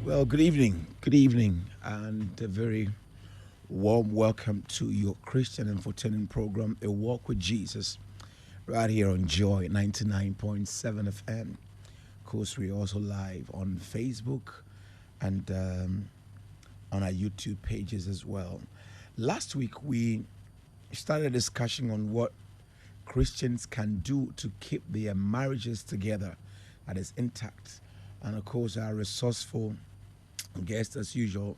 Well, good evening, and a very warm welcome to your Christian infotainment program, A Walk with Jesus, right here on Joy 99.7 FM. Of course, we're also live on Facebook and on our YouTube pages as well. Last week, we started a discussion on what Christians can do to keep their marriages together, that is intact. And of course, our resourceful guest, as usual,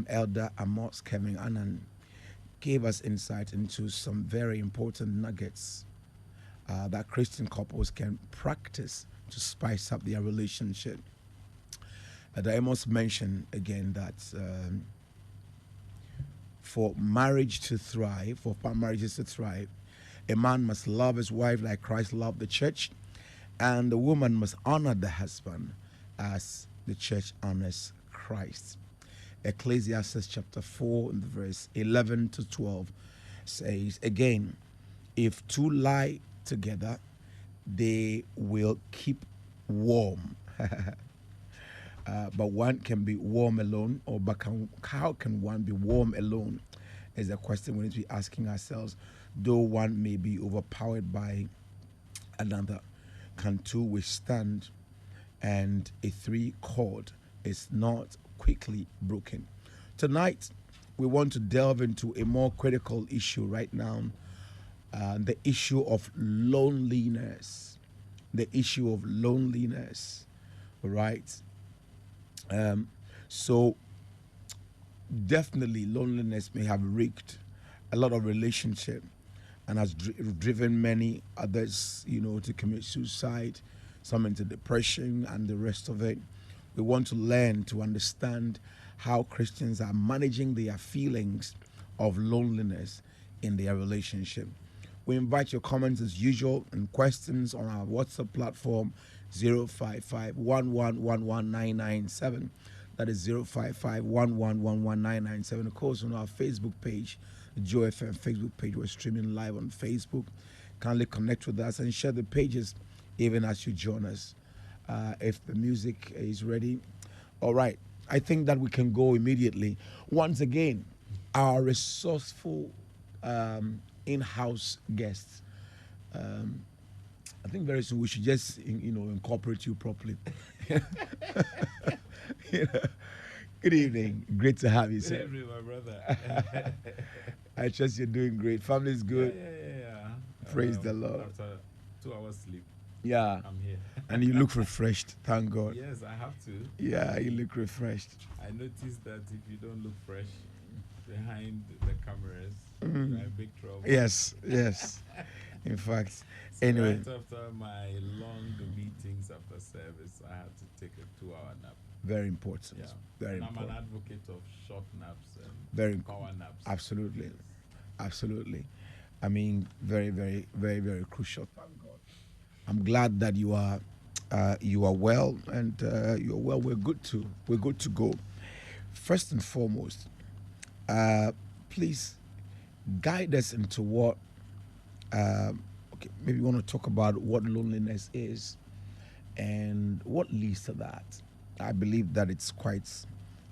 Elder Amos Kevin Annan, gave us insight into some very important nuggets that Christian couples can practice to spice up their relationship. Amos mentioned again that for marriages to thrive, a man must love his wife like Christ loved the church, and the woman must honor the husband as the church honors Christ. Ecclesiastes chapter 4, and verse 11 to 12 says, again, if two lie together, they will keep warm. But one can be warm alone, or how can one be warm alone? Is a question we need to be asking ourselves. Though one may be overpowered by another, can two withstand? And a three chord is not quickly broken. Tonight, we want to delve into a more critical issue right now, the issue of loneliness. The issue of loneliness, right? So definitely loneliness may have wreaked a lot of relationship and has driven many others, to commit suicide, some into depression and the rest of it. We want to learn to understand how Christians are managing their feelings of loneliness in their relationship. We invite your comments as usual and questions on our WhatsApp platform 055 1111997. That is 055 1111997. Of course, on our Facebook page, the Joy FM Facebook page, we're streaming live on Facebook. Kindly connect with us and share the pages even as you join us. If the music is ready. All right. I think that we can go immediately. Once again, our resourceful in-house guests. I think very soon we should just, incorporate you properly. Good evening. Great to have you, sir. Good evening, my brother. I trust you're doing great. Family is good. Yeah. Praise the Lord. After 2 hours sleep, Yeah. I'm here. And you look refreshed. Thank God. Yes, I have to. Yeah, you look refreshed. I noticed that if you don't look fresh behind the cameras, you're in big trouble. Yes. In fact, So anyway. right after my long meetings after service, I had to take a 2-hour nap. Very important. Yeah. Very and important. I'm an advocate of short naps and Very power naps. Absolutely. Yes. Absolutely. I mean, very, very, very, very crucial. Thank God. I'm glad that you are well, and you're well. We're good to go. First and foremost, please guide us into what. Okay, maybe you want to talk about what loneliness is and what leads to that. I believe that it's quite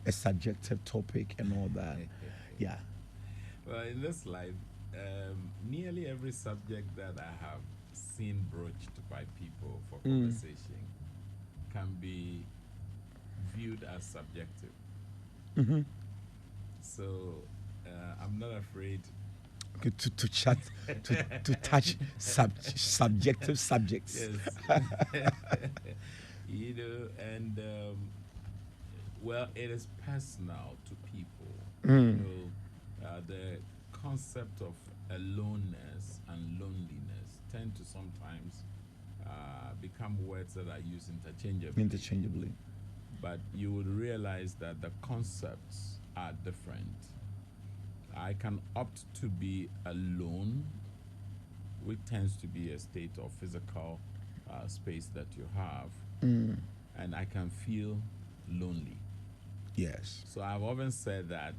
a subjective topic and all that. Yeah. Well, in this life, nearly every subject that I have seen broached by people for conversation can be viewed as subjective. Mm-hmm. So I'm not afraid Okay, to chat to touch subjective subjects. Yes. And well, it is personal to people. The concept of aloneness and loneliness tend to sometimes become words that are used interchangeably. But you would realize that the concepts are different. I can opt to be alone, which tends to be a state of physical space that you have, and I can feel lonely. Yes. So I've often said that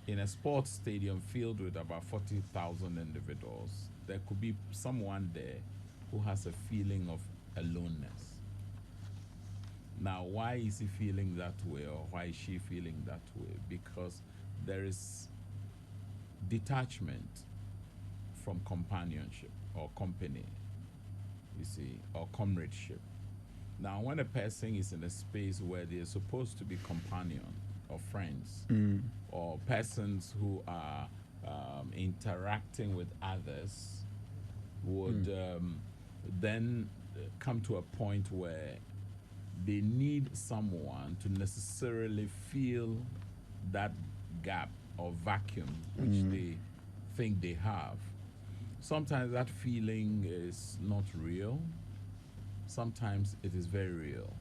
in a sports stadium filled with about 40,000 individuals, there could be someone there who has a feeling of aloneness. Now, why is he feeling that way, or why is she feeling that way? Because there is detachment from companionship or company, you see, or comradeship. Now, when a person is in a space where they're supposed to be companion or friends or persons who are interacting with others, would then come to a point where they need someone to necessarily fill that gap or vacuum which they think they have. Sometimes that feeling is not real, sometimes it is very real.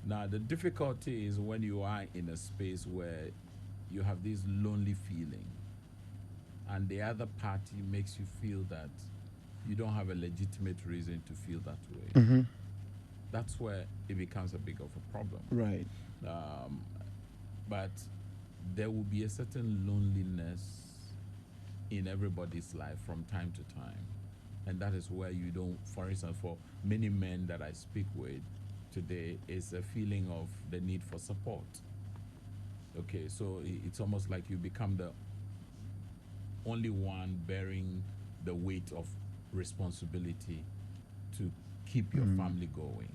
Now, the difficulty is when you are in a space where you have this lonely feeling and the other party makes you feel that you don't have a legitimate reason to feel that way. That's where it becomes a big of a problem. Right. But there will be a certain loneliness in everybody's life from time to time. And that is where you don't, for instance, for many men that I speak with today, is a feeling of the need for support. Okay, so it's almost like you become the only one bearing the weight of responsibility to keep your family going.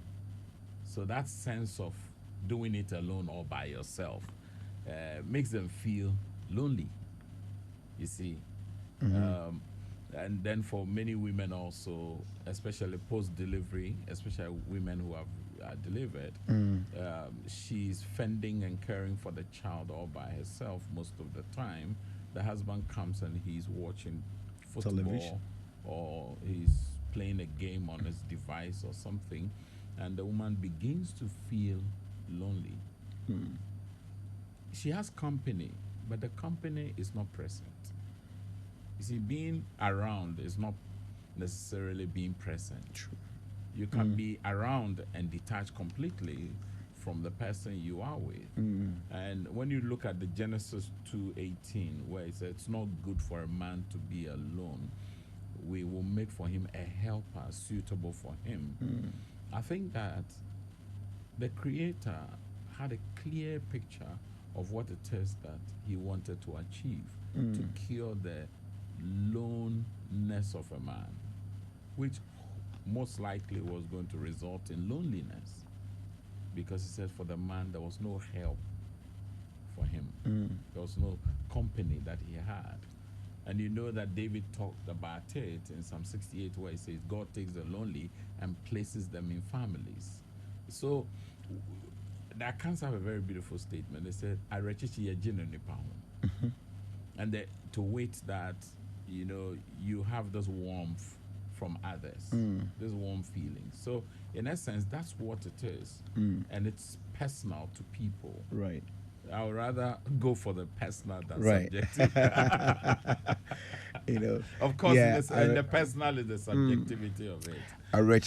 So that sense of doing it alone or by yourself makes them feel lonely, you see. And then for many women also, especially post-delivery, especially women who have delivered, she's fending and caring for the child all by herself most of the time. The husband comes and he's watching football Television. or he's playing a game on his device or something, and the woman begins to feel lonely. She has company, but the company is not present. You see, being around is not necessarily being present. True. You can be around and detached completely from the person you are with. And when you look at the Genesis 2:18, where it says it's not good for a man to be alone, we will make for him a helper suitable for him. I think that the Creator had a clear picture of what it is that he wanted to achieve to cure the loneness of a man, which most likely was going to result in loneliness, because he said for the man there was no help for him. There was no company that he had. And you know that David talked about it in Psalm 68, where he says God takes the lonely and places them in families. So the accounts have a very beautiful statement. They said, I and to wait that, you know, you have this warmth from others, this warm feeling. So in essence, that's what it is. And it's personal to people. Right. I would rather go for the personal than Right. subjective. You know. Of course, Yeah, and the personal is the subjectivity of it. I read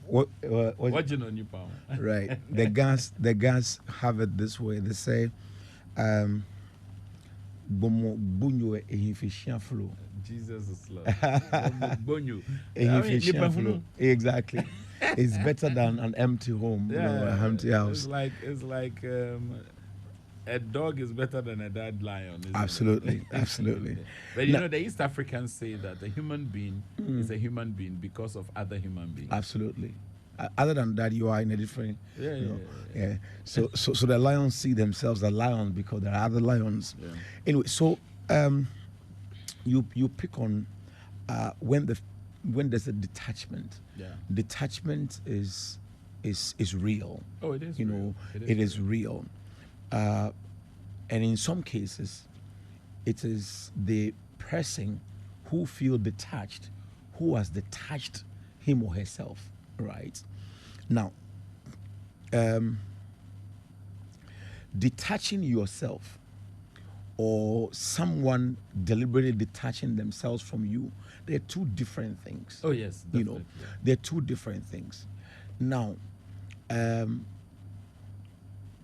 What you know, new power? right. The guys have it this way. They say, "Bomo bunyo ehifishia flow." Jesus is Lord. Bonyo. Ehifishia flow. Exactly. It's better than an empty home, you know, an empty house. It's like a dog is better than a dead lion. Isn't Absolutely, it? absolutely. But you know, the East Africans say that a human being is a human being because of other human beings. Absolutely. Other than that, you are in a different. Yeah, You know, yeah. yeah. So the lions see themselves as lions because there are other lions. Yeah. Anyway, so you pick on when there's a detachment. Yeah. Detachment is real. Oh, it is. You real. know, it is real. And in some cases, it is the person who feel detached, who has detached him or herself, right? Now, detaching yourself or someone deliberately detaching themselves from you, they're two different things. Oh yes, You definitely. know, they're two different things. Now,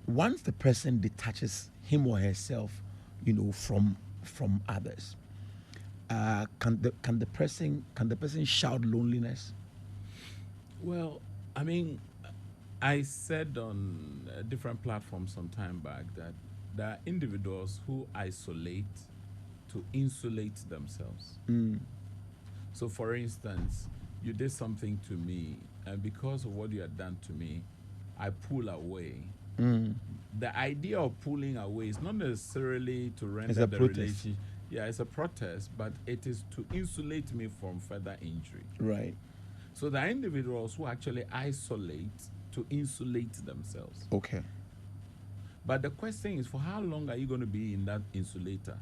once the person detaches him or herself, you know, from others, can the person shout loneliness? Well, I mean, I said on a different platform some time back that there are individuals who isolate to insulate themselves. Mm. So, for instance, you did something to me, and because of what you had done to me, I pull away. Mm. The idea of pulling away is not necessarily to It's render a the protest. relation. Yeah, it's a protest, but it is to insulate me from further injury. Right. So there are individuals who actually isolate to insulate themselves. Okay. But the question is, for how long are you going to be in that insulator?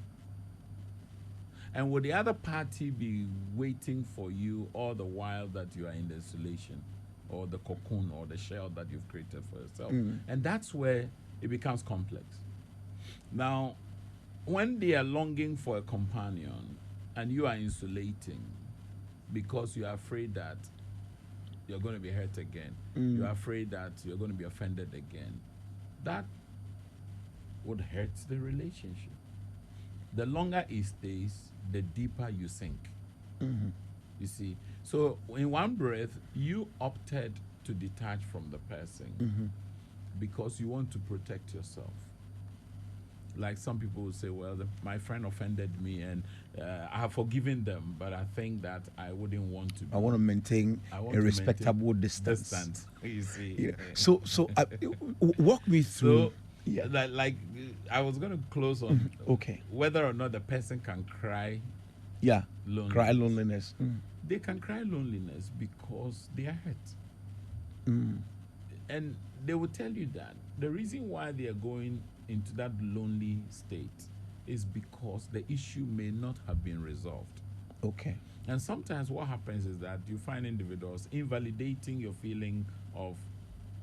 And will the other party be waiting for you all the while that you are in the insulation or the cocoon or the shell that you've created for yourself? Mm. And that's where it becomes complex. Now, when they are longing for a companion and you are insulating because you are afraid that you're going to be hurt again, you're afraid that you're going to be offended again, that would hurt the relationship. The longer it stays, the deeper you sink. Mm-hmm. You see, so in one breath, you opted to detach from the person Mm-hmm. because you want to protect yourself. Like some people will say, well, my friend offended me and I have forgiven them, but I think that I wouldn't want to be. I want to maintain I want a to respectable maintain distance. distance. You see. Yeah. So walk me through. So, Yeah. like, I was going to close on Okay. whether or not the person can cry Yeah. loneliness. Cry loneliness. They can cry loneliness because they are hurt. Mm. And they will tell you that the reason why they are going into that lonely state is because the issue may not have been resolved. Okay. And sometimes what happens is that you find individuals invalidating your feeling of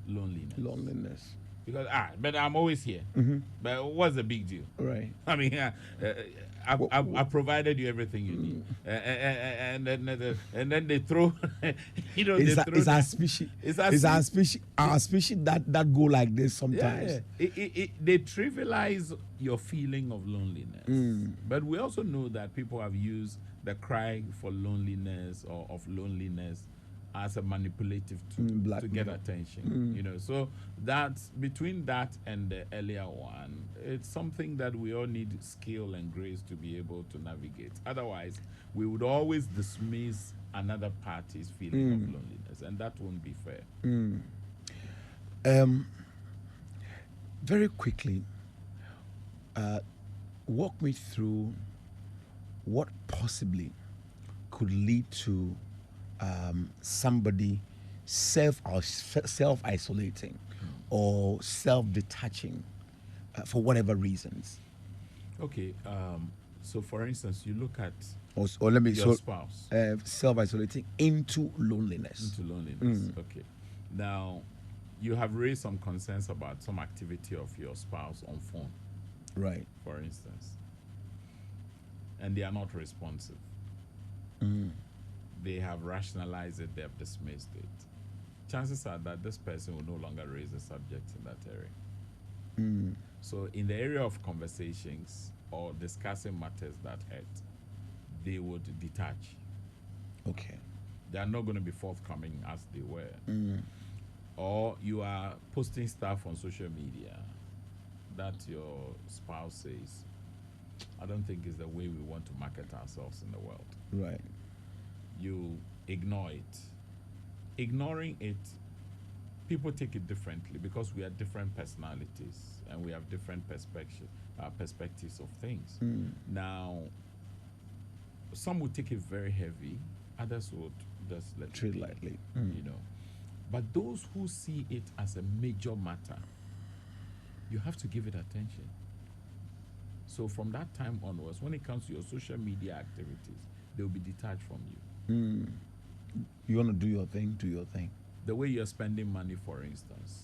loneliness. Loneliness. Because, but I'm always here. Mm-hmm. But what's the big deal? Right. I mean, I've provided you everything you need, and then they throw, It's, they throw. it's our species. It's our species that go like this sometimes. Yeah, they trivialize your feeling of loneliness. But we also know that people have used the cry for loneliness or of loneliness as a manipulative tool to get attention. So that's between that and the earlier one, it's something that we all need skill and grace to be able to navigate. Otherwise, we would always dismiss another party's feeling of loneliness, and that won't be fair. Very quickly, walk me through what possibly could lead to somebody self isolating or self detaching for whatever reasons. Okay, so for instance, you look at Or let me your spouse self isolating into loneliness. into loneliness. Okay, now you have raised some concerns about some activity of your spouse on phone, Right. for instance, and they are not responsive. They have rationalized it, they have dismissed it. Chances are that this person will no longer raise the subject in that area. So, in the area of conversations or discussing matters that hurt, they would detach. Okay. They are not going to be forthcoming as they were. Or you are posting stuff on social media that your spouse says, I don't think is the way we want to market ourselves in the world. Right. You ignore it. Ignoring it, people take it differently because we are different personalities and we have different perspectives of things. Now, some would take it very heavy, others would just let Treat it be, lightly. But those who see it as a major matter, you have to give it attention. So from that time onwards, when it comes to your social media activities, they will be detached from you. You want to do your thing, do your thing. The way you're spending money, for instance,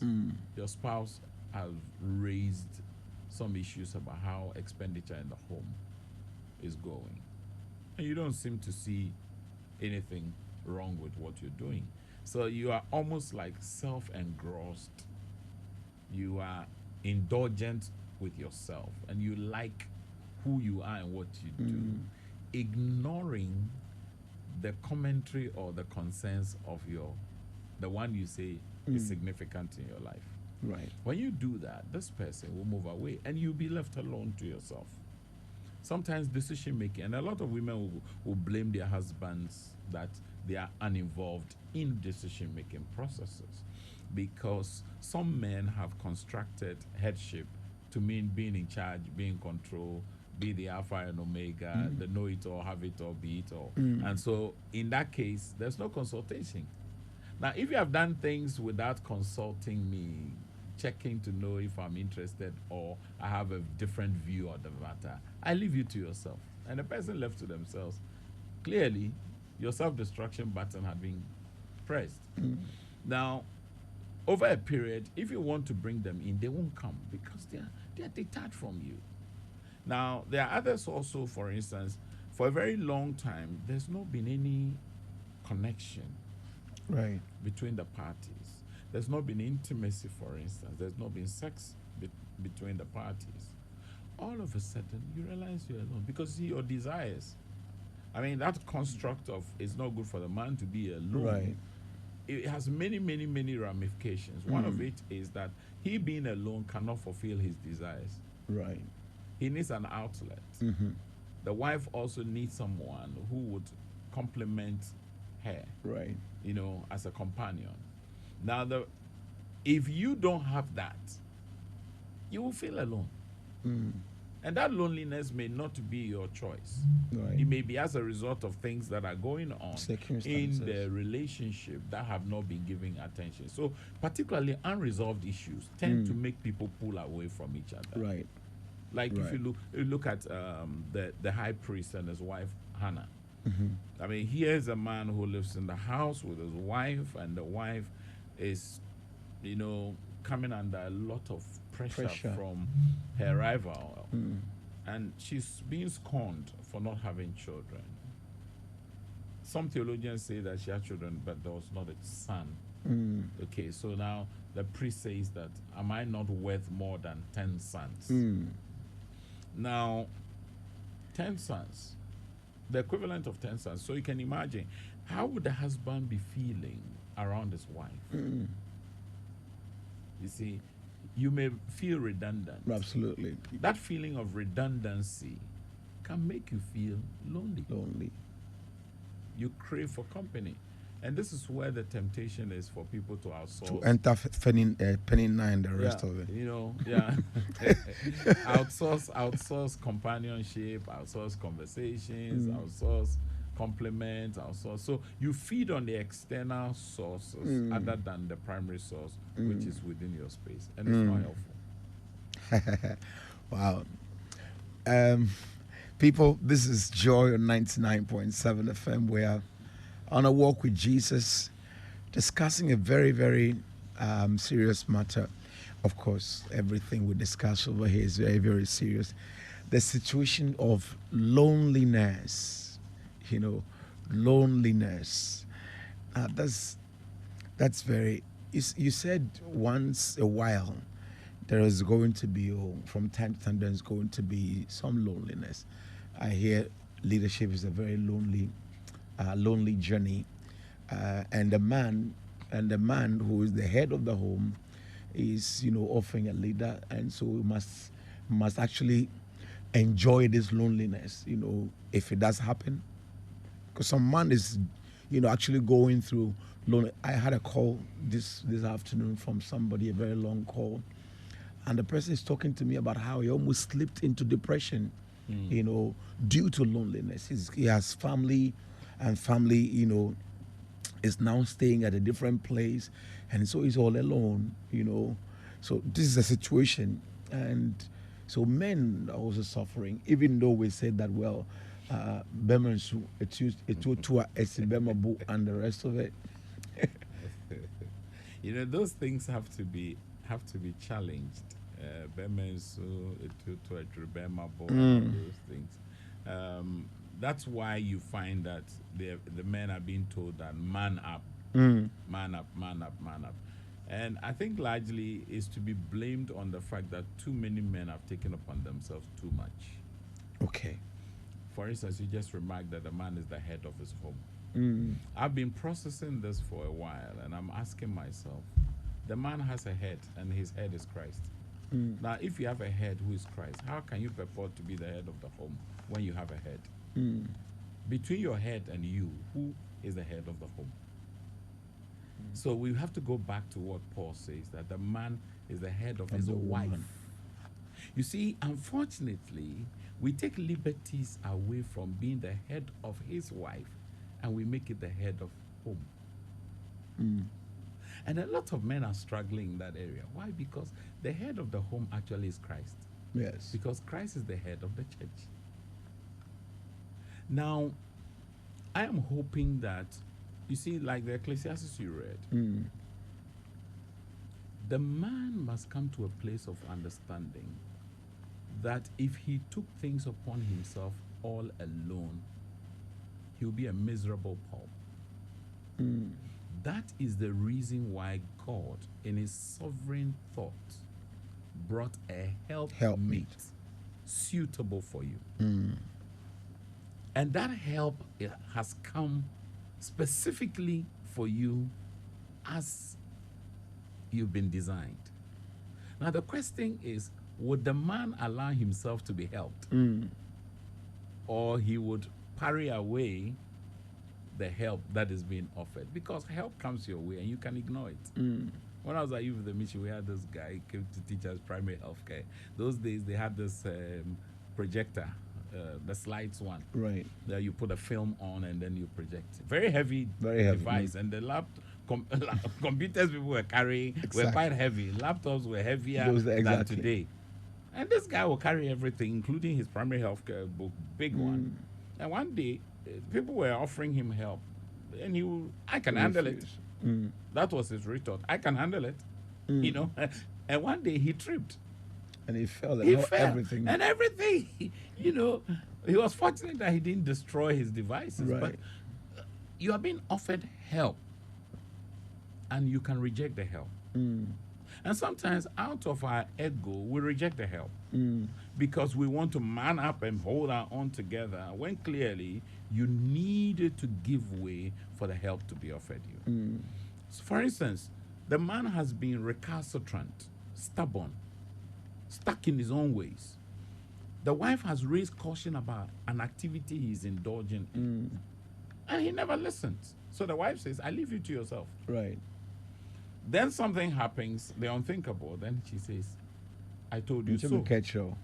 your spouse has raised some issues about how expenditure in the home is going. And you don't seem to see anything wrong with what you're doing. So you are almost like self-engrossed. You are indulgent with yourself and you like who you are and what you do, ignoring the commentary or the concerns of the one you say is significant in your life. Right. When you do that, this person will move away and you'll be left alone to yourself. Sometimes decision making, and a lot of women will blame their husbands that they are uninvolved in decision making processes, because some men have constructed headship to mean being in charge, being in control, be the alpha and omega, the know it all, have it all, be it all. And so in that case, there's no consultation. Now, if you have done things without consulting me, checking to know if I'm interested or I have a different view of the matter, I leave you to yourself. And the person left to themselves, clearly, your self-destruction button had been pressed. Now, over a period, if you want to bring them in, they won't come because they're detached from you. Now, there are others also, for instance, for a very long time, there's not been any connection Right. between the parties. There's not been intimacy, for instance. There's not been sex between the parties. All of a sudden, you realize you're alone because your desires. I mean, that construct of it's not good for the man to be alone. Right. It has many, many, many ramifications. One of it is that he being alone cannot fulfill his desires. Right. He needs an outlet. The wife also needs someone who would complement her, Right. as a companion. Now, if you don't have that, you will feel alone. And that loneliness may not be your choice. Right. It may be as a result of things that are going on in Circumstances. the relationship that have not been given attention. So, particularly unresolved issues tend to make people pull away from each other. Right. Like if Right. you look at the high priest and his wife Hannah. I mean, here's a man who lives in the house with his wife, and the wife is, coming under a lot of pressure. From her rival, and she's being scorned for not having children. Some theologians say that she had children, but there was not a son. Okay, so now the priest says that, am I not worth more than 10 sons? Now, 10 sons, the equivalent of 10 sons. So you can imagine, how would the husband be feeling around his wife? You see, you may feel redundant. Absolutely. That feeling of redundancy can make you feel lonely. Lonely. You crave for company. And this is where the temptation is for people to outsource. To enter penny nine, the rest of it. outsource companionship, outsource conversations, outsource compliments, outsource. So you feed on the external sources other than the primary source, which is within your space. And it's not helpful. Wow. People, this is Joy on 99.7 FM. We are on a walk with Jesus, discussing a very, very serious matter. Of course, everything we discuss over here is very, very serious. The situation of loneliness, loneliness. That's very. You said once a while there is going to be, from time to time, there's going to be some loneliness. I hear leadership is a very lonely journey, and the man who is the head of the home is often a leader, and so we must actually enjoy this loneliness, if it does happen, because some man is actually going through lonely. I had a call this afternoon from somebody, a very long call, and the person is talking to me about how he almost slipped into depression, due to loneliness. He has family, and family, is now staying at a different place, and so he's all alone, So this is a situation, and so men are also suffering, even though we said that, well, Bemensu, and the rest of it. Those things have to be challenged. Bemensu, those things. That's why you find that the men are being told that man up, man up, man up, man up. And I think largely is to be blamed on the fact that too many men have taken upon themselves too much. Okay. For instance, you just remarked that the man is the head of his home. I've been processing this for a while, and I'm asking myself, The man has a head, and his head is Christ. Mm. Now, if you have a head who is Christ, how can you purport to be the head of the home when you have a head? Mm. Between your head and you, who is the head of the home? So we have to go back to what Paul says, that the man is the head of And his the wife. woman. You see, unfortunately, we take liberties away from being the head of his wife, and we make it the head of home. Mm. And a lot of men are struggling in that area. Why? Because the head of the home actually is Christ. Yes. Because Christ is the head of the church. Now, I am hoping that, you see, like the Ecclesiastes you read, Mm. the man must come to a place of understanding that if he took things upon himself all alone, he'll be a miserable pauper. Mm. That is the reason why God, in his sovereign thought, brought a helpmate suitable for you. Mm. And that help has come specifically for you as you've been designed. Now, the question is, would the man allow himself to be helped? Mm. Or he would parry away the help that is being offered? Because help comes your way and you can ignore it. Mm. When I was at youth the mission, we had this guy who came to teach us primary health care. Those days, they had this projector, the slides one. Right. There you put a film on and then you project. Very heavy, Very heavy, device. And the computers people were carrying were Exactly. quite heavy. Laptops were heavier Those- than exactly. today. And this guy will carry everything, including his primary health care book, big one. And one day, people were offering him help. And I can handle it. Refuse. Mm. That was his retort. I can handle it. You know. And one day he tripped. And he fell. He And fell. everything. And everything. You know, he was fortunate that he didn't destroy his devices. Right. But you are being offered help. And you can reject the help. Mm. And sometimes out of our ego, we reject the help. Mm. Because we want to man up and hold our own together, when clearly you needed to give way for the help to be offered you. Mm. So for instance, the man has been recalcitrant, stubborn, stuck in his own ways. The wife has raised caution about an activity he's indulging in, and he never listens. So the wife says, I leave you to yourself. Right. Then something happens, the unthinkable. Then she says, I told you You so. catch you.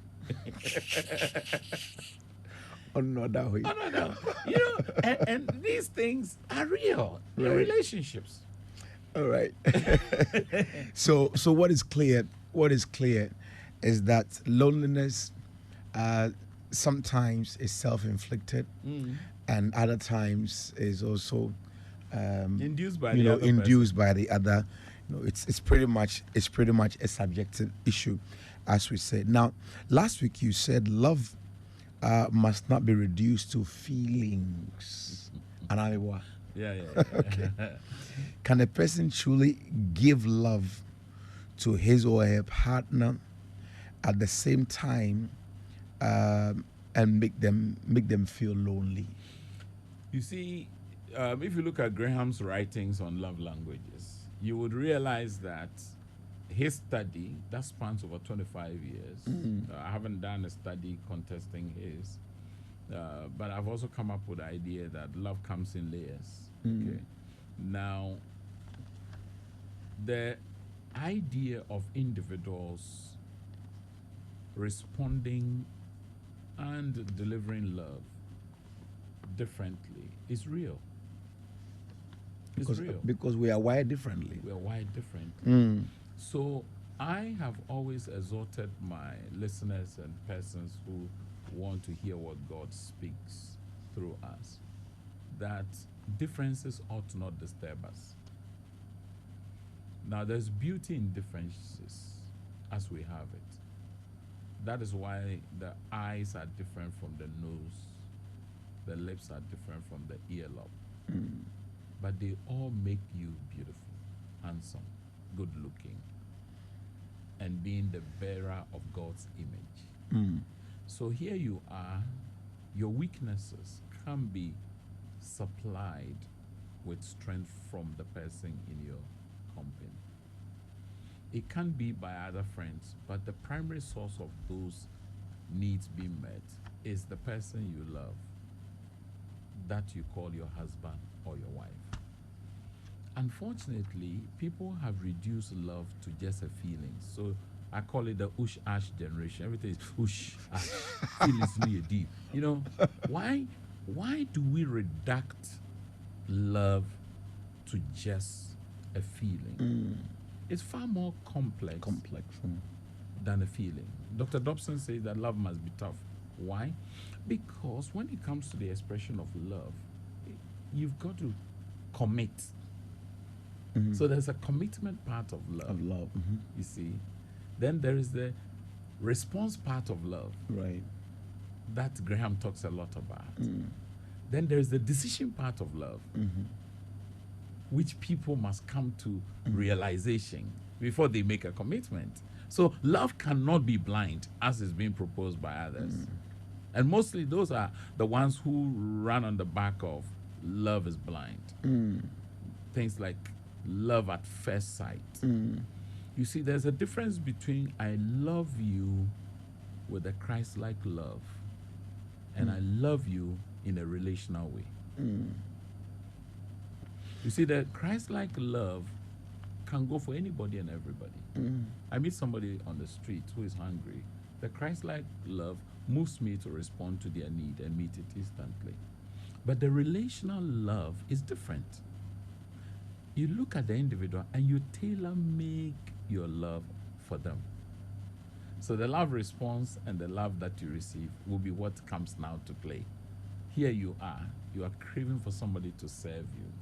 Oh, no, that way. Oh, no. You know, and these things are real in Right. relationships. All right. So what is clear? What is clear is that loneliness sometimes is self-inflicted, and other times is also Induced by you the know other induced by the other. You know, it's pretty much a subjective issue, as we said. Now, last week you said love must not be reduced to feelings. And I was. Yeah. Okay. Can a person truly give love to his or her partner at the same time and make them feel lonely? You see, if you look at Graham's writings on love languages, you would realize that his study, that spans over 25 years. I haven't done a study contesting his, but I've also come up with the idea that love comes in layers. Okay. Now, the idea of individuals responding and delivering love differently is real. It's real. Because we are wired differently. We are wired differently. So I have always exhorted my listeners and persons who want to hear what God speaks through us that differences ought not disturb us. Now, there's beauty in differences as we have it. That is why the eyes are different from the nose, the lips are different from the earlobe. But they all make you beautiful, handsome, good looking, and being the bearer of God's image. So here you are, your weaknesses can be supplied with strength from the person in your company. it can be by other friends, but the primary source of those needs being met is the person you love, that you call your husband or your wife. Unfortunately, people have reduced love to just a feeling. So I call it the ush ash generation. Everything is ush ash. Feelings need deep. You know, why do we reduct love to just a feeling? It's far more complex than a feeling. Dr. Dobson says that love must be tough. Why? Because when it comes to the expression of love, you've got to commit. So there's a commitment part of love. You see. Then there is the response part of love. Right. That Graham talks a lot about. Then there's the decision part of love, which people must come to realization before they make a commitment. So love cannot be blind, as is being proposed by others. And mostly those are the ones who run on the back of love is blind. Things like love at first sight. You see, there's a difference between I love you with a Christ-like love and I love you in a relational way. You see, the Christ-like love can go for anybody and everybody. I meet somebody on the street who is hungry. The Christ-like love moves me to respond to their need and meet it instantly. But the relational love is different. You look at the individual and you tailor-make your love for them. So the love response and the love that you receive will be what comes now to play. Here you are craving for somebody to serve you,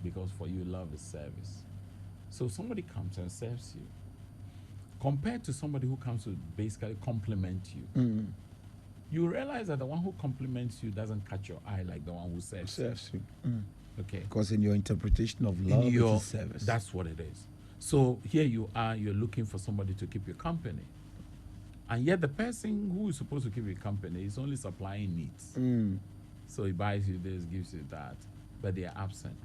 because for you, love is service. So somebody comes and serves you, compared to somebody who comes to basically compliment you. You realize that the one who compliments you doesn't catch your eye like the one who serves you. Okay. Because in your interpretation of love, it is service. That's what it is. So here you are, you're looking for somebody to keep you company. And yet the person who is supposed to keep you company is only supplying needs. So he buys you this, gives you that, but they are absent.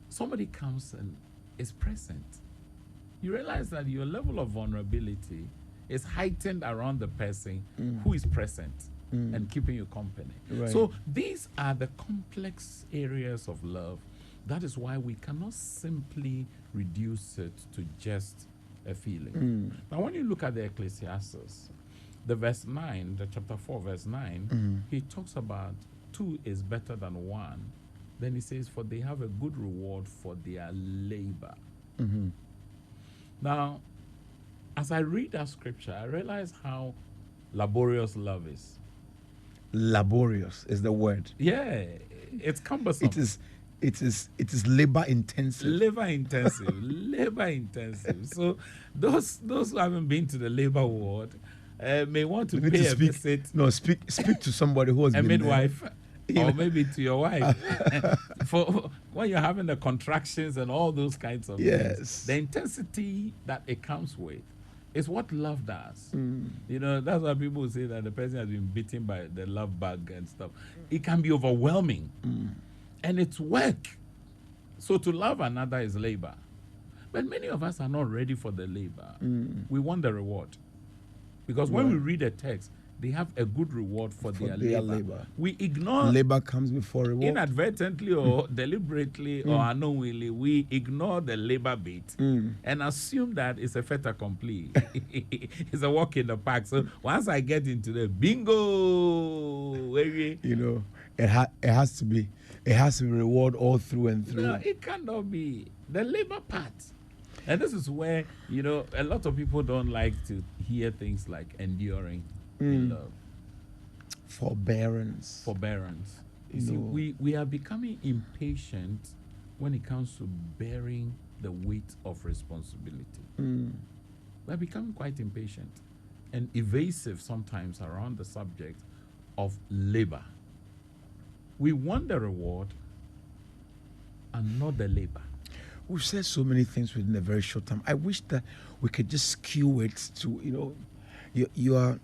Somebody comes and is present. You realize that your level of vulnerability is heightened around the person who is present and keeping you company. Right. So these are the complex areas of love. That is why we cannot simply reduce it to just a feeling. Now, when you look at the Ecclesiastes, the verse 9, the chapter 4, verse 9, he talks about 2 is better than 1. Then he says, for they have a good reward for their labor. Now, as I read that scripture, I realize how laborious love is. Laborious is the word. Yeah, it's cumbersome. It is labor intensive. Labor intensive. Labor intensive. So those who haven't been to the labor ward may want to pay a visit. No, speak to somebody who has a been midwife. Or maybe to your wife. For when you're having the contractions and all those kinds of things, the intensity that it comes with is what love does. You know, that's why people say that the person has been bitten by the love bug and stuff. It can be overwhelming. And it's work. So to love another is labor. But many of us are not ready for the labor. We want the reward. Because when we read a text, they have a good reward for their labor. We ignore labor comes before reward. Inadvertently or deliberately or unknowingly, we ignore the labor bit and assume that it's a fait accompli. It's a walk in the park. So once I get into the bingo, you know, it has to be reward all through and through. No, it cannot be the labor part. And this is where, you know, a lot of people don't like to hear things like enduring in love. Forbearance. You see, we are becoming impatient when it comes to bearing the weight of responsibility. We're becoming quite impatient and evasive sometimes around the subject of labor. We want the reward and not the labor. We've said so many things within a very short time. I wish that we could just skew it to, you know, you are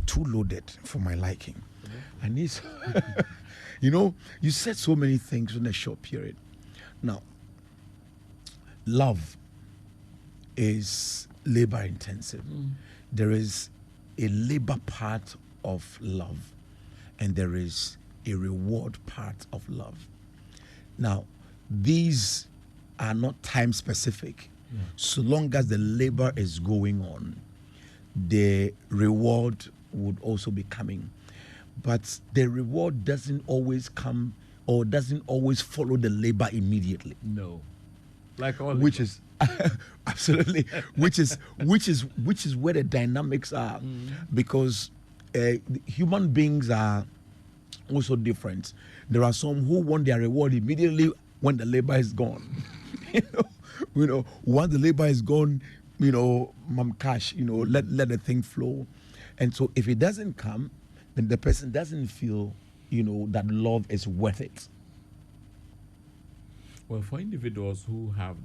too loaded for my liking. I need, you know, you said so many things in a short period. Now, love is labor intensive. There is a labor part of love, and there is a reward part of love. Now, these are not time specific. So long as the labor is going on, the reward would also be coming. But the reward doesn't always come or doesn't always follow the labor immediately. No. Like all Which is absolutely which is where the dynamics are, because human beings are also different. There are some who want their reward immediately when the labor is gone. Once the labor is gone, mom cash, let the thing flow. And so if it doesn't come, then the person doesn't feel, that love is worth it. Well, for individuals who have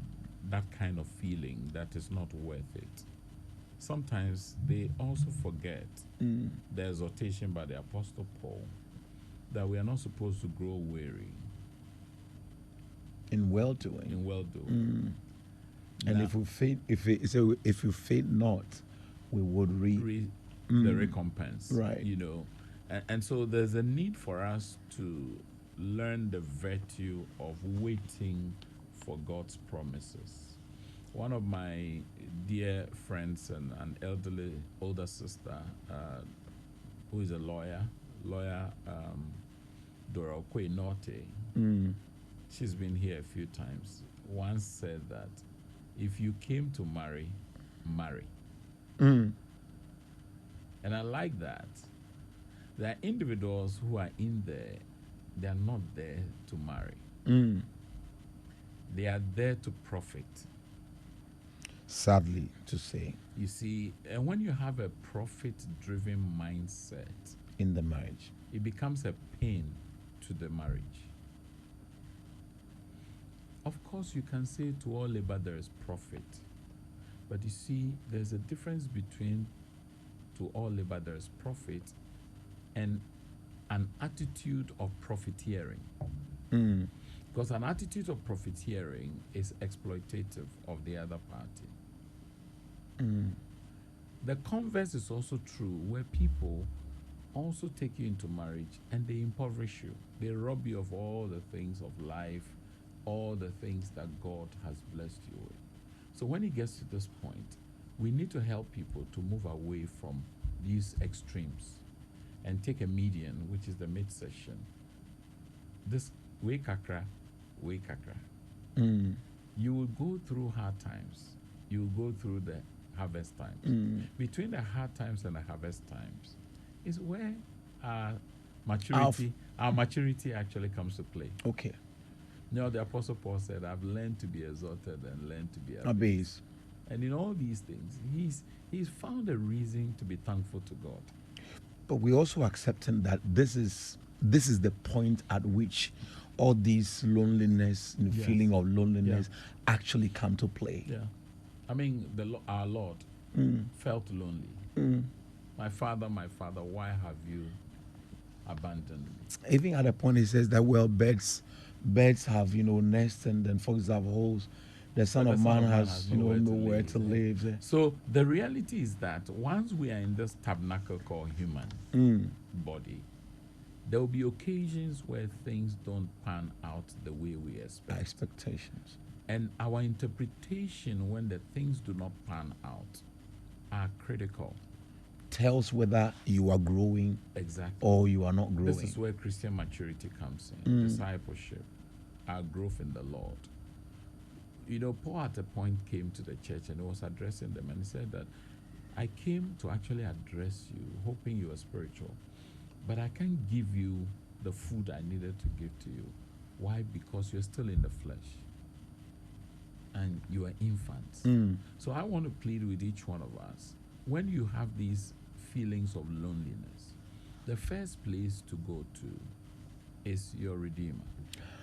that kind of feeling that is not worth it, sometimes they also forget the exhortation by the Apostle Paul that we are not supposed to grow weary In well doing. in well doing. And Now, if you faint not, we would reap the recompense, Right. And so there's a need for us to learn the virtue of waiting for God's promises. One of my dear friends and an elderly older sister, who is a lawyer, Dora Okwe Norte, she's been here a few times, once said that if you came to marry, marry. And I like that. There are individuals who are in there, they are not there to marry. They are there to profit. Sadly to say, You see, and when you have a profit-driven mindset, in the marriage. it becomes a pain to the marriage. Of course, you can say to all labor there is profit. But you see, there's a difference between to all labor there is profit and an attitude of profiteering. Because an attitude of profiteering is exploitative of the other party. The converse is also true, where people also take you into marriage and they impoverish you. They rob you of all the things of life, all the things that God has blessed you with. So when it gets to this point, we need to help people to move away from these extremes and take a median, which is the mid-section. This way kakra, way kakra. You will go through hard times. You will go through the harvest times. Between the hard times and the harvest times is where our maturity actually comes to play. Okay. Now, the Apostle Paul said, I've learned to be exalted and learned to be abased. Abase. And in all these things, he's found a reason to be thankful to God. But we also accepting that this is the point at which all these loneliness, Yes. feeling of loneliness actually come to play. Yeah. I mean, our Lord felt lonely. My father, why have you abandoned me? Even at a point he says that, well, birds have, nests, and then foxes have holes. The Son of Man has, nowhere to live. Yeah. So the reality is that once we are in this tabernacle called human body, there will be occasions where things don't pan out the way we expect. Expectations. And our interpretation when the things do not pan out are critical. Tells whether you are growing Exactly. or you are not growing. This is where Christian maturity comes in, discipleship, our growth in the Lord. Paul at a point came to the church and he was addressing them, and he said that I came to actually address you, hoping you are spiritual, but I can't give you the food I needed to give to you. Why? Because you're still in the flesh and you are infants. So I want to plead with each one of us, when you have these feelings of loneliness, the first place to go to is your Redeemer.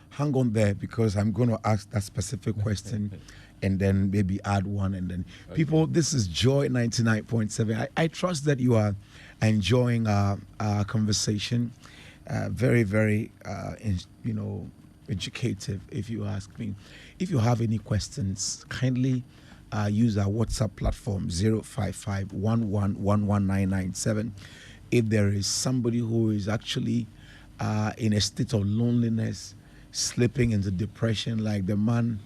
Hang on there, because I'm going to ask that specific question and then maybe add one. And then, people, this is Joy 99.7. I trust that you are enjoying our conversation. Very, very, educative, if you ask me. If you have any questions, kindly use our WhatsApp platform 055 if there is somebody who is actually in a state of loneliness, slipping into depression, like the man,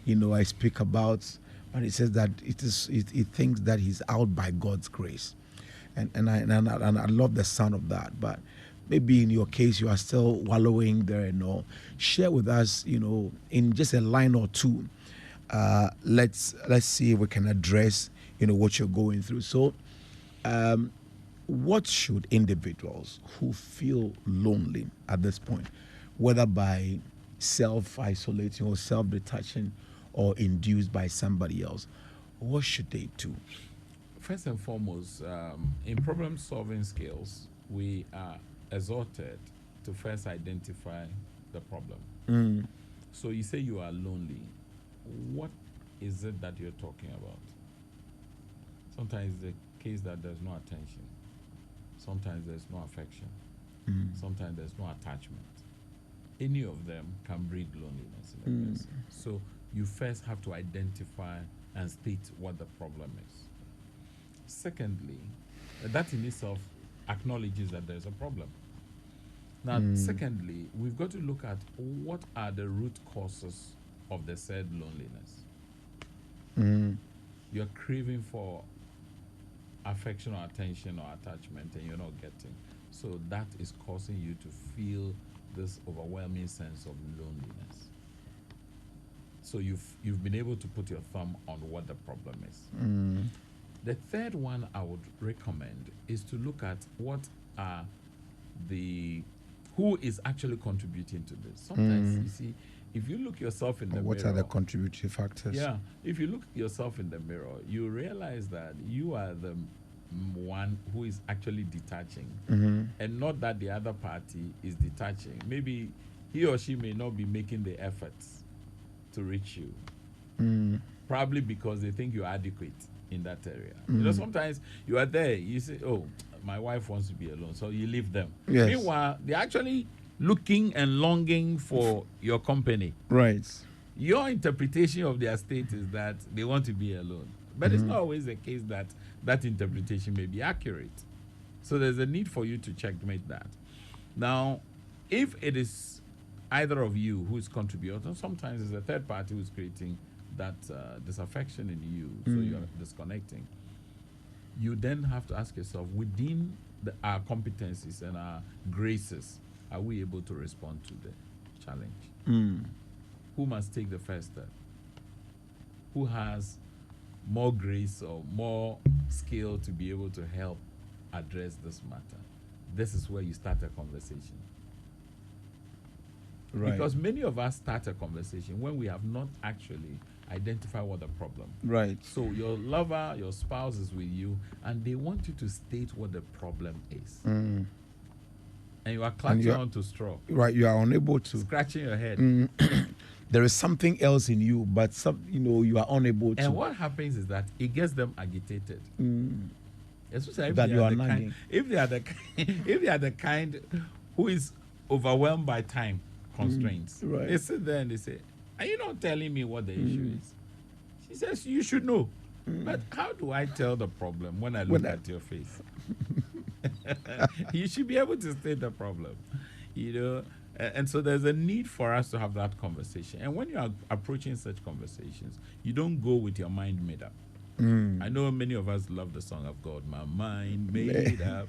I speak about, and it says that he thinks that he's out by God's grace, and I love the sound of that. But maybe in your case you are still wallowing there, share with us, in just a line or two. Let's see if we can address what you're going through. So what should individuals who feel lonely at this point, whether by self-isolating or self-detaching or induced by somebody else, what should they do? First and foremost, in problem solving skills, we are exhorted to first identify the problem. So you say you are lonely. What is it that you're talking about? Sometimes it's the case that there's no attention. Sometimes there's no affection. Sometimes there's no attachment. Any of them can breed loneliness in a person. So you first have to identify and state what the problem is. Secondly, that in itself acknowledges that there's a problem. Now, secondly, we've got to look at what are the root causes of the said loneliness. You're craving for affection or attention or attachment and you're not getting. So that is causing you to feel this overwhelming sense of loneliness. So you've been able to put your thumb on what the problem is. The third one I would recommend is to look at what are who is actually contributing to this. Sometimes you see, if you look yourself in the mirror, what are the contributory factors? Yeah, if you look yourself in the mirror, you realize that you are the one who is actually detaching, and not that the other party is detaching. Maybe he or she may not be making the efforts to reach you, probably because they think you're adequate in that area. Sometimes you are there, you say, oh, my wife wants to be alone, so you leave them. Yes. Meanwhile, they're actually looking and longing for your company. Right. Your interpretation of their state is that they want to be alone. But it's not always the case that that interpretation may be accurate. So there's a need for you to checkmate that. Now, if it is either of you who is contributing, sometimes it's a third party who is creating that disaffection in you, so you're disconnecting. You then have to ask yourself, within our competencies and our graces, are we able to respond to the challenge? Who must take the first step? Who has more grace or more skill to be able to help address this matter? This is where you start a conversation. Right. Because many of us start a conversation when we have not actually identified what the problem. Right. So your lover, your spouse is with you, and they want you to state what the problem is. And you are clutching onto straw. Right. You are unable to. Scratching your head. There is something else in you, but you are unable to. And what happens is that it gets them agitated. Especially if that they you are are the nagging. kind, if they are the kind who is overwhelmed by time constraints. Right. They sit there and they say, "Are you not telling me what the issue is?" She says, "You should know." But how do I tell the problem when I look at your face? You should be able to state the problem, and so there's a need for us to have that conversation. And when you are approaching such conversations, you don't go with your mind made up. I know many of us love the song of God, "My mind made up."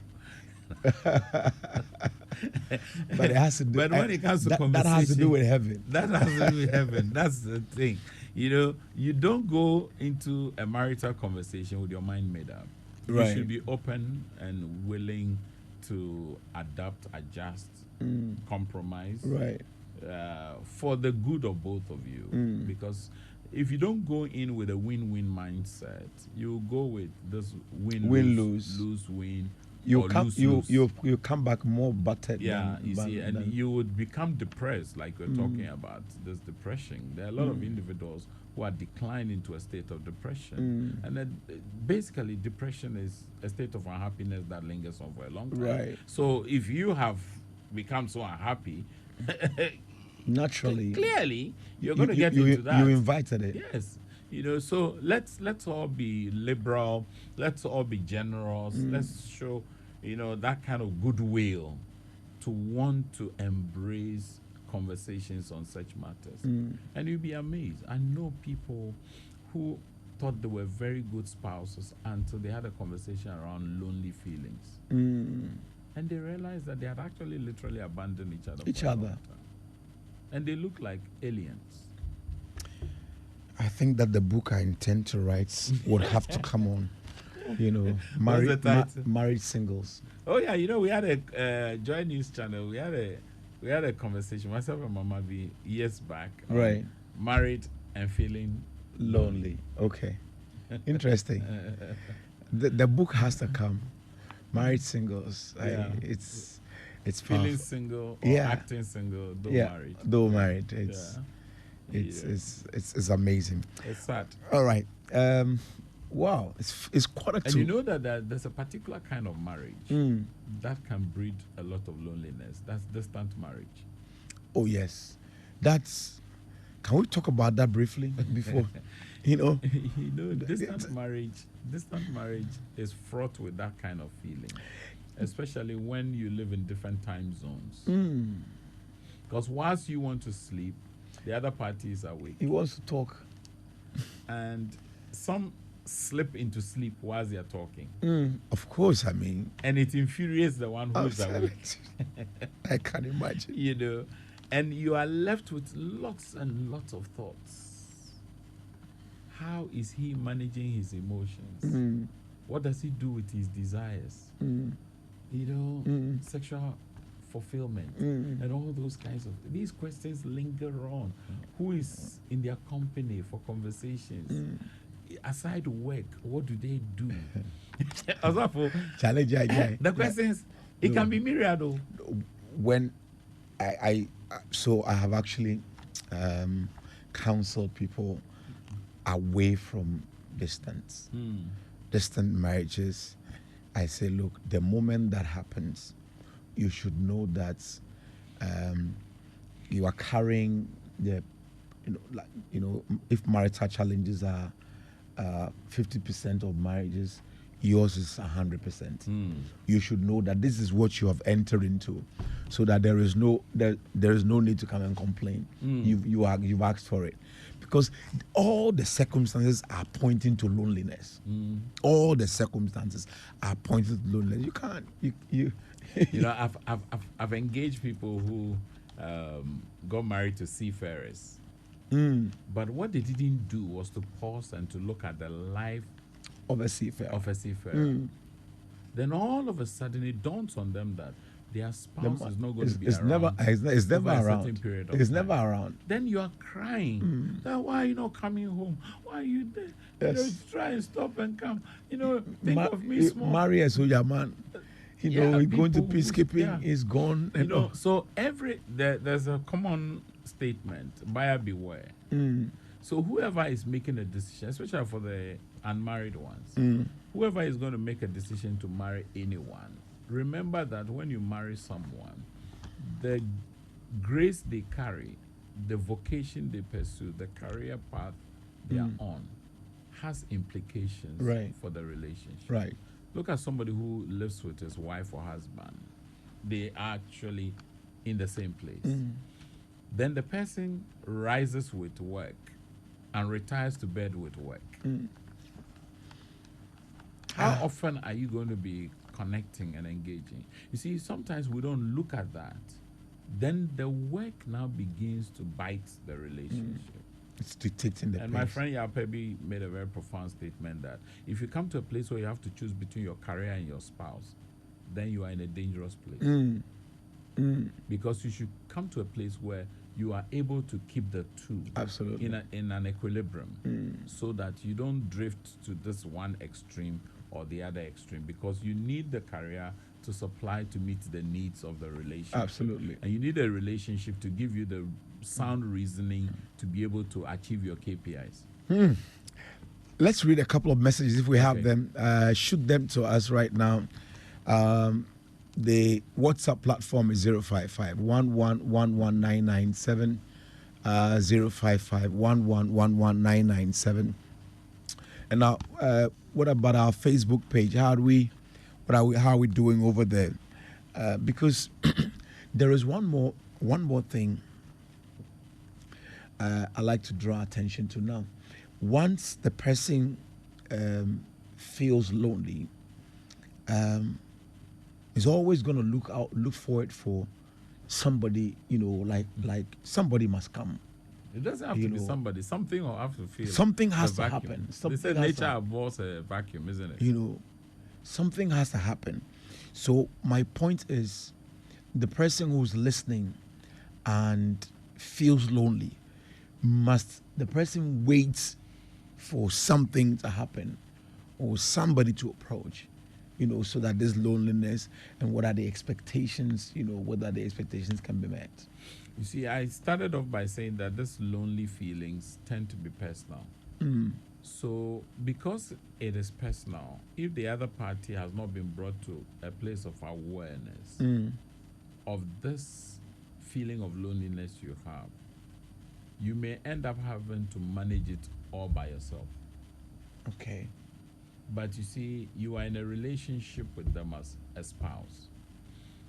But it has to do. But when it comes to that conversation, has to do with heaven. That has to do with heaven. That's the thing. You don't go into a marital conversation with your mind made up. Right. You should be open and willing to adapt, adjust, compromise. Right. For the good of both of you. Because if you don't go in with a win-win mindset, you go with this Win-lose. Lose-win. You come back more battered. Yeah, you would become depressed, like we're talking about this depression. There are a lot of individuals who are declined into a state of depression, and then basically depression is a state of unhappiness that lingers on for a long time. Right. So if you have become so unhappy, naturally, clearly you're going to get into that. You invited it. Yes. So let's all be liberal, let's all be generous, let's show that kind of goodwill to want to embrace conversations on such matters. And you'll be amazed. I know people who thought they were very good spouses until they had a conversation around lonely feelings, and they realized that they had actually literally abandoned each other for a long time. And they look like aliens. I think that the book I intend to write would have to come on, married singles. Oh yeah, we had a Joy News channel. We had a conversation, myself and Mama V, years back. Right. Married and feeling lonely. Okay. Interesting. The book has to come. Married singles. Yeah. It's feeling powerful. single or acting single, though married. Though married. It's amazing. It's sad. All right. Wow. It's quarter to. And you know that there's a particular kind of marriage that can breed a lot of loneliness. That's distant marriage. Oh yes. Can we talk about that briefly before distant marriage is fraught with that kind of feeling, especially when you live in different time zones. Because whilst you want to sleep, the other party is awake. He wants to talk. And some slip into sleep whilst they are talking. Of course, I mean. And it infuriates the one who is awake. I can imagine. And you are left with lots and lots of thoughts. How is he managing his emotions? What does he do with his desires? Sexual fulfillment and all those kinds of these questions linger on. Who is in their company for conversations? Aside work, what do they do? The questions, it can be myriad. When I have actually counseled people away from distant marriages. I say, look, the moment that happens, you should know that you are carrying if marital challenges are 50% of marriages, yours is 100%. You should know that this is what you have entered into, so that there is no need to come and complain. You've asked for it, because all the circumstances are pointing to loneliness. All the circumstances are pointing to loneliness. You can't. I've engaged people who got married to seafarers. But what they didn't do was to pause and to look at the life of a seafarer. Then all of a sudden it dawns on them that their spouse is not going to be around. It's never around. It's never around. Then you are crying. Why are you not coming home? Why are you there? Yes. Try and stop and come. Think of me small. Marry a soldier man. We're going to peacekeeping. He's gone. So there's a common statement: buyer beware. So whoever is making a decision, especially for the unmarried ones, whoever is going to make a decision to marry anyone, remember that when you marry someone, the grace they carry, the vocation they pursue, the career path they are on, has implications for the relationship. Right. Look at somebody who lives with his wife or husband. They are actually in the same place. Then the person rises with work and retires to bed with work. How often are you going to be connecting and engaging? You see, sometimes we don't look at that. Then the work now begins to bite the relationship. It's dictating the And pace. my friend Yapebi made a very profound statement that if you come to a place where you have to choose between your career and your spouse, then you are in a dangerous place. Because you should come to a place where you are able to keep the two Absolutely. in an equilibrium, so that you don't drift to this one extreme or the other extreme, because you need the career to supply to meet the needs of the relationship. Absolutely. And you need a relationship to give you the sound reasoning to be able to achieve your KPIs. Let's read a couple of messages if we have them. Shoot them to us right now. The WhatsApp platform is 055 1111997, 055 1111997. And now, what about our Facebook page? How are we doing over there? Because there is one more thing I like to draw attention to now. Once the person feels lonely, is always going to look forward for somebody, like somebody must come. It doesn't have to be somebody. Something will have to feel. Something has the to vacuum. happen. They Something say has nature to, abhors a vacuum, isn't it? something has to happen. So my point is, the person who's listening and feels lonely, must the person wait for something to happen or somebody to approach, so that this loneliness, and what are the expectations, whether the expectations can be met. You see, I started off by saying that these lonely feelings tend to be personal. So, because it is personal, if the other party has not been brought to a place of awareness of this feeling of loneliness you have, you may end up having to manage it all by yourself. Okay. But you see, you are in a relationship with them as a spouse.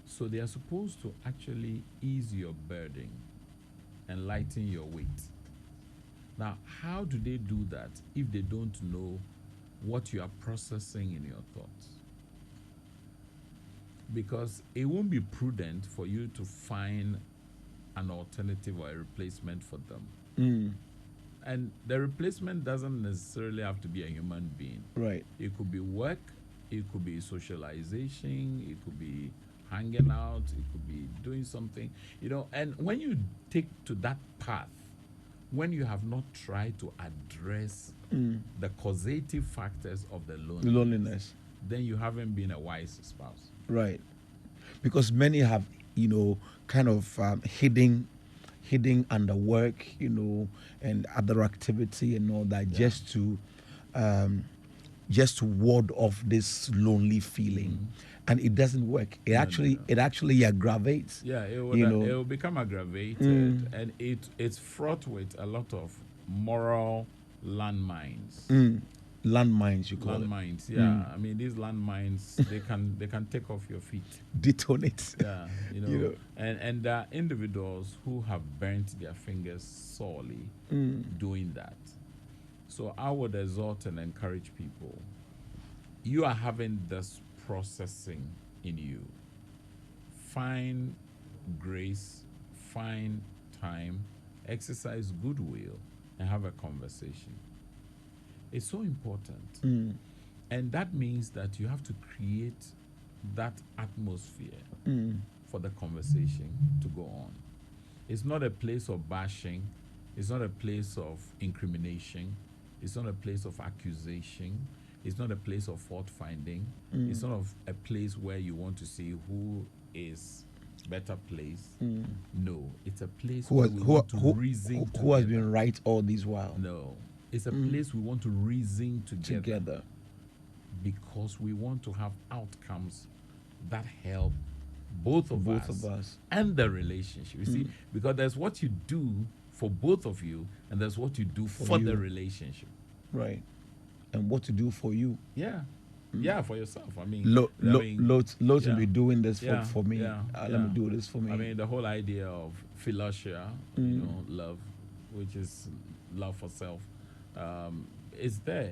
So they are supposed to actually ease your burden and lighten your weight. Now, how do they do that if they don't know what you are processing in your thoughts? Because it won't be prudent for you to find an alternative or a replacement for them. And the replacement doesn't necessarily have to be a human being. Right. It could be work, it could be socialization, it could be hanging out, it could be doing something, And when you take to that path, when you have not tried to address the causative factors of the loneliness, then you haven't been a wise spouse. Right. Because many have, kind of hidden under work, and other activity and all that, just to ward off this lonely feeling. And it doesn't work. It actually aggravates. Yeah, it will become aggravated, and it's fraught with a lot of moral landmines. Landmines, you call landmines, it. Yeah. I mean, these landmines, they can take off your feet. Detonate. Yeah, And there are individuals who have burnt their fingers sorely doing that. So I would exhort and encourage people. You are having this processing in you. Find grace, find time, exercise goodwill, and have a conversation. It's so important. And that means that you have to create that atmosphere for the conversation to go on. It's not a place of bashing. It's not a place of incrimination. It's not a place of accusation. It's not a place of fault finding. It's not a place where you want to see who is better placed. No, it's a place where we want to reason who has been right all this while. No, it's a place we want to reason together. Because we want to have outcomes that help both of us and the relationship. You see, because there's what you do for both of you, and there's what you do for the relationship. Right. And what to do for you. Yeah. Yeah, for yourself. I mean, loads will be doing this for me. Let me do this for me. I mean, the whole idea of philosia, love, which is love for self, is there.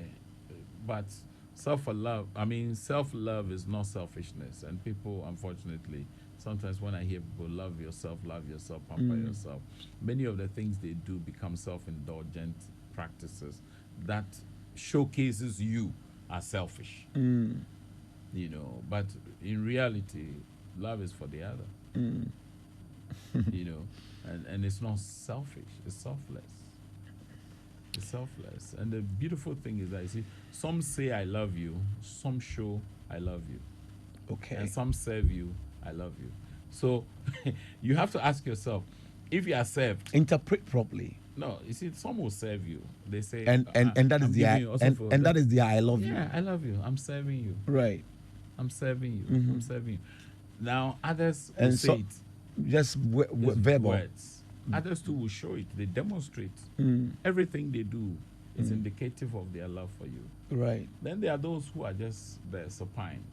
But self-love is not selfishness. And people, unfortunately, sometimes when I hear people love yourself, pamper yourself, many of the things they do become self-indulgent practices that showcases you as selfish. But in reality, love is for the other. And it's not selfish, it's selfless. It's selfless. And the beautiful thing is that, you see, some say I love you, some show I love you. Okay. And some serve you, I love you. So you have to ask yourself, if you are served, interpret properly. No, you see, some will serve you. They say, and that is that is the I love you. Yeah, I love you. I'm serving you. Right. I'm serving you. I'm serving you. Now others will say it. Just verbal words. Others too will show it. They demonstrate. Everything they do is indicative of their love for you. Right. Then there are those who are just the supine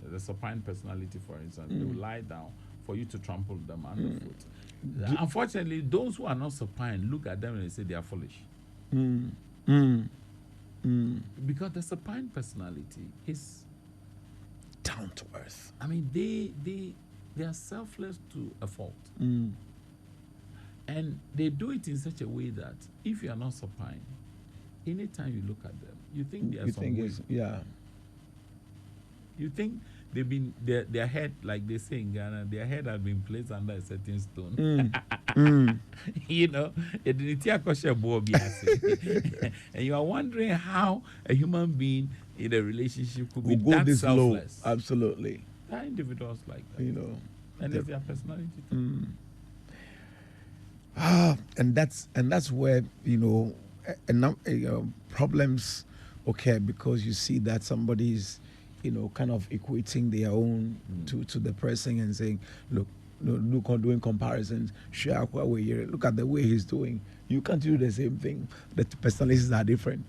personality, for instance. They will lie down for you to trample them underfoot. Unfortunately, those who are not supine look at them and they say they are foolish. Mm. Mm. Mm. Because the supine personality is Down to earth. I mean, they are selfless to a fault. Mm. And they do it in such a way that if you are not supine, anytime you look at them, you think they are You some think way. it's, yeah. You think they've been their head, like they say in Ghana, their head has been placed under a certain stone. Mm. Mm. You know, and you are wondering how a human being in a relationship could be Will go that this low. selfless. Absolutely. There are individuals like that. You know. And it's their personality too. Mm. And that's where, you know, problems occur, because you see that somebody's, you know, kind of equating their own to the person and saying, look on doing comparisons. Look at the way he's doing. You can't do the same thing. The personalities are different.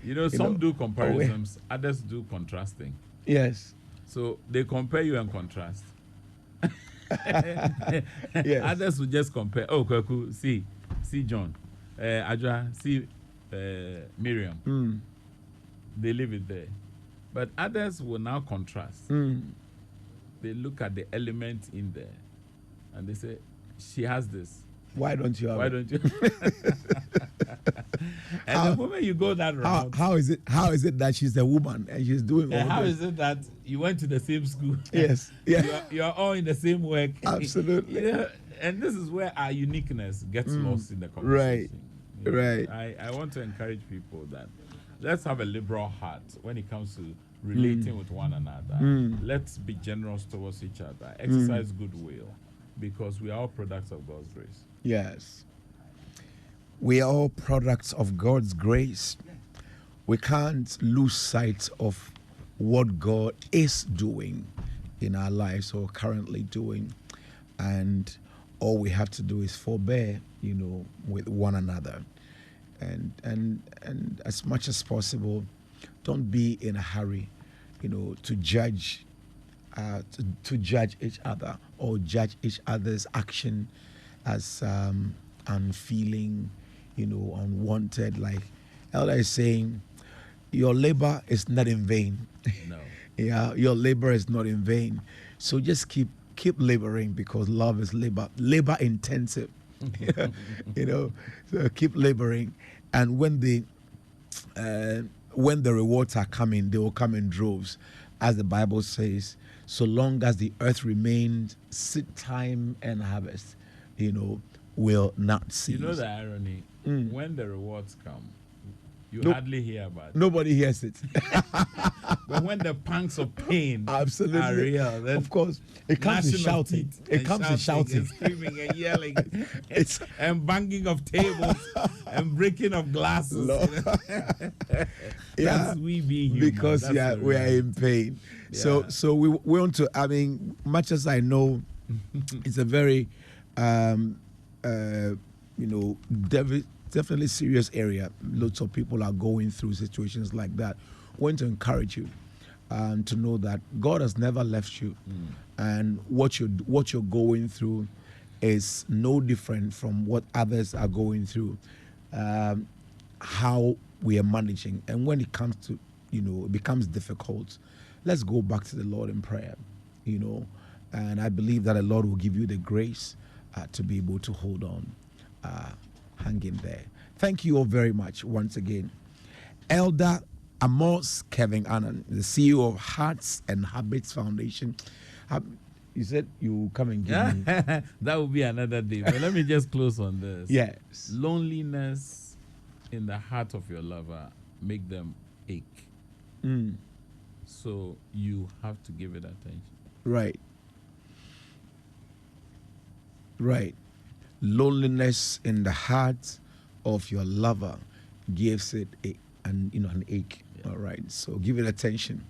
You know, some do comparisons, others do contrasting. Yes. So they compare you and contrast. Yes. Others will just compare. Oh, Kwaku, see John, Adra, see Miriam. Mm. They leave it there. But others will now contrast. Mm. They look at the element in there, and they say, "She has this. Why don't you have Why it? don't you?" And the moment you go that route, How is it that she's a woman and she's doing all how this? is it that you went to the same school? Yes. Yeah. You are all in the same work. Absolutely. You know, and this is where our uniqueness gets lost in the conversation. Right. Right. I want to encourage people that let's have a liberal heart when it comes to relating with one another. Let's be generous towards each other. Exercise goodwill, because we are all products of God's grace. Yes. We are all products of God's grace. We can't lose sight of what God is doing in our lives or currently doing. And all we have to do is forbear, you know, with one another. And as much as possible, don't be in a hurry, you know, to judge each other or judge each other's action as unfeeling, you know, unwanted. Like Elder is saying, your labor is not in vain. No. Yeah, your labor is not in vain. So just keep laboring, because love is labor intensive. You know, so keep laboring, and when the rewards are coming, they will come in droves, as the Bible says. So long as the earth remains, seed time and harvest, you know, will not cease. You know the irony? When the rewards come, you hardly hear about it. Nobody hears it. But when the pangs of pain Absolutely are real, then of course, it comes to gnashing of shouting. teeth It and comes to shouting. and screaming and yelling It's and banging of tables and breaking of glasses. Lord. That's we being human. because That's the we are reality. in pain. Yeah. So we want to. I mean, much as I know, it's a very, you know, definitely serious area. Lots of people are going through situations like that. Want to encourage you to know that God has never left you, and what you're going through is no different from what others are going through. How we are managing, and when it comes to, you know, it becomes difficult, let's go back to the Lord in prayer, you know, and I believe that the Lord will give you the grace to be able to hold on, hang in there. Thank you all very much once again. Elder Amos Kevin Annan, the CEO of Hearts and Habits Foundation. You said you come and give me. That will be another day. But let me just close on this. Yes. Loneliness in the heart of your lover make them ache. So you have to give it attention. Right. Right. Loneliness in the heart of your lover gives it an ache. Yeah. All right. So give it attention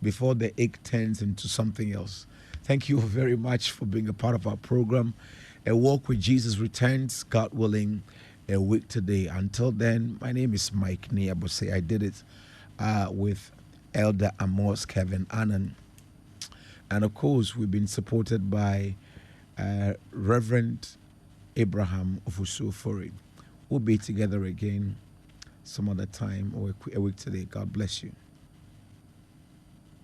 before the ache turns into something else. Thank you very much for being a part of our program. A Walk with Jesus returns, God willing, a week today. Until then, my name is Mike Niabose. I did it with Elder Amos Kevin Annan. And of course, we've been supported by Reverend Abraham Ofusufori. We'll be together again some other time or a week today. God bless you.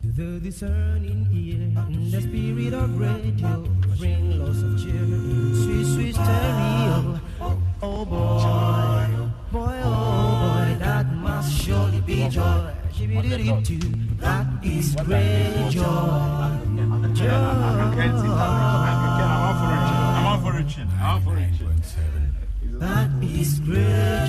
The discerning ear, the spirit of radio, bring lots of cheer, sweet, sweet stereo. Oh boy, boy, oh boy, that must surely be joy. That is great joy. I'm off for reaching. That is great.